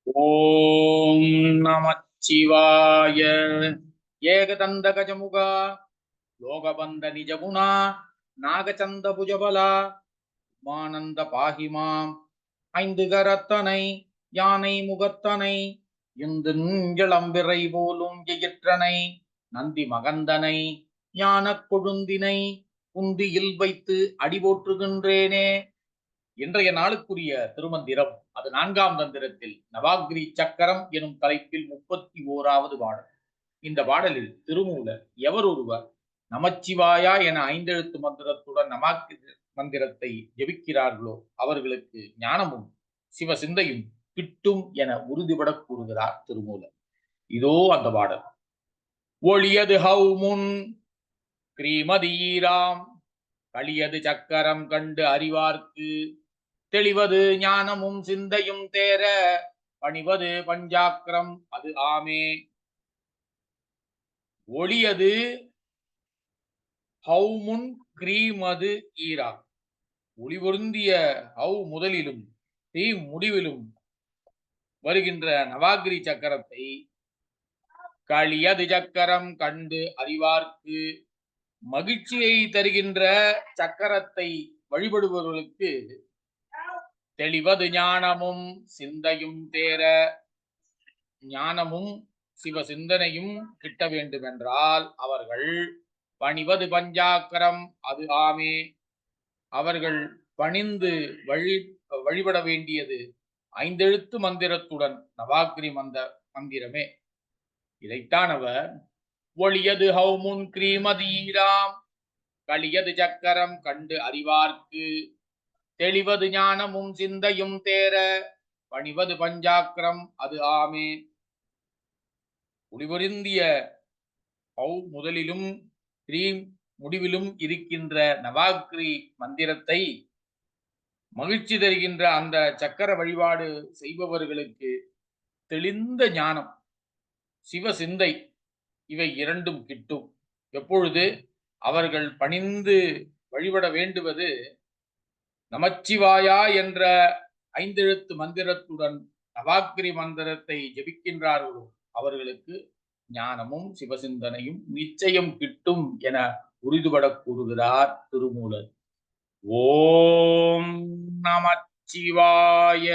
ஓம் நமச்சிவாய. ஏகதந்த கஜமுகா லோகபந்த நிஜகுணா நாகச்சந்த புஜபலா மானந்த பாகிமாம் ஐந்து கரத்தனை யானை முகத்தனை இளம்பிறை போலும் எயிற்றனை நந்தி மகந்தனை ஞானக் கொழுந்தினை குந்தியில் வைத்து அடி போற்றுகின்றேனே. இன்றைய நாளுக்குரிய திருமந்திரம் அது 4ஆம் தந்திரத்தில் நவாகிரி சக்கரம் எனும் தலைப்பில் 31வது பாடல். இந்த பாடலில் திருமூலர் எவர் ஒருவர் நமச்சிவாயா என 5 எழுத்து மந்திரத்துடன் நவாகிரி மந்திரத்தை ஜெபிக்கிறார்களோ அவர்களுக்கு ஞானமும் சிவசிந்தையும் கிட்டும் என உறுதிபட கூறுகிறார் திருமூலர். இதோ அந்த பாடல். ஒளியது ஹவுமுன் கிரீமதீராம் களியது சக்கரம் கண்டு அறிவார்க்கு தெளிவது ஞானமும் சிந்தையும் தேர பணிவது பஞ்சாக்கிரம் அது ஆமே. ஒளியது ஹவுமுன் கிரீமது ஈரா. ஒளி பொருந்திய ஹவ் முதலிலும் தீம் முடிவிலும் வருகின்ற நவாகிரி சக்கரத்தை களியது சக்கரம் கண்டு அறிவார்க்கு, மகிழ்ச்சியை தருகின்ற சக்கரத்தை வழிபடுபவர்களுக்கு தெளிவது ஞானமும் சிந்தையும் தேர, ஞானமும் சிவ சிந்தனையும் கிட்ட வேண்டும் என்றால் அவர்கள் பணிவது பஞ்சாக்கரம் அது ஆமே. அவர்கள் பணிந்து வழிபட வேண்டியது 5 எழுத்து மந்திரத்துடன் நவாகிரி மந்திரமே. இதைத்தான் அவர் ஒளியது ஹவுமுன் கிரீமதீராம் களியது சக்கரம் கண்டு அறிவார்க்கு தெளிவது ஞானமும் சிந்தையும் தேர பணிவது பஞ்சாக்கிரம் அது ஆமே. ஒளிபொருந்திய ஹவ் முதலிலும் கிரீம் முடிவிலும் இருக்கின்ற நவாகிரி மந்திரத்தை மகிழ்ச்சி தருகின்ற அந்த சக்கர வழிபாடு செய்பவர்களுக்கு தெளிந்த ஞானம் சிவ சிந்தை இவை இரண்டும் கிட்டும். எப்பொழுது அவர்கள் பணிந்து வழிபட வேண்டுவது நமச்சிவாயா என்ற 5 எழுத்து மந்திரத்துடன் நவாகிரி மந்திரத்தை ஜெபிக்கின்றார்களோ அவர்களுக்கு ஞானமும் சிவசிந்தனையும் நிச்சயம் கிட்டும் என உறுதிபட கூறுகிறார் திருமூலர். ஓம் நமச்சிவாய.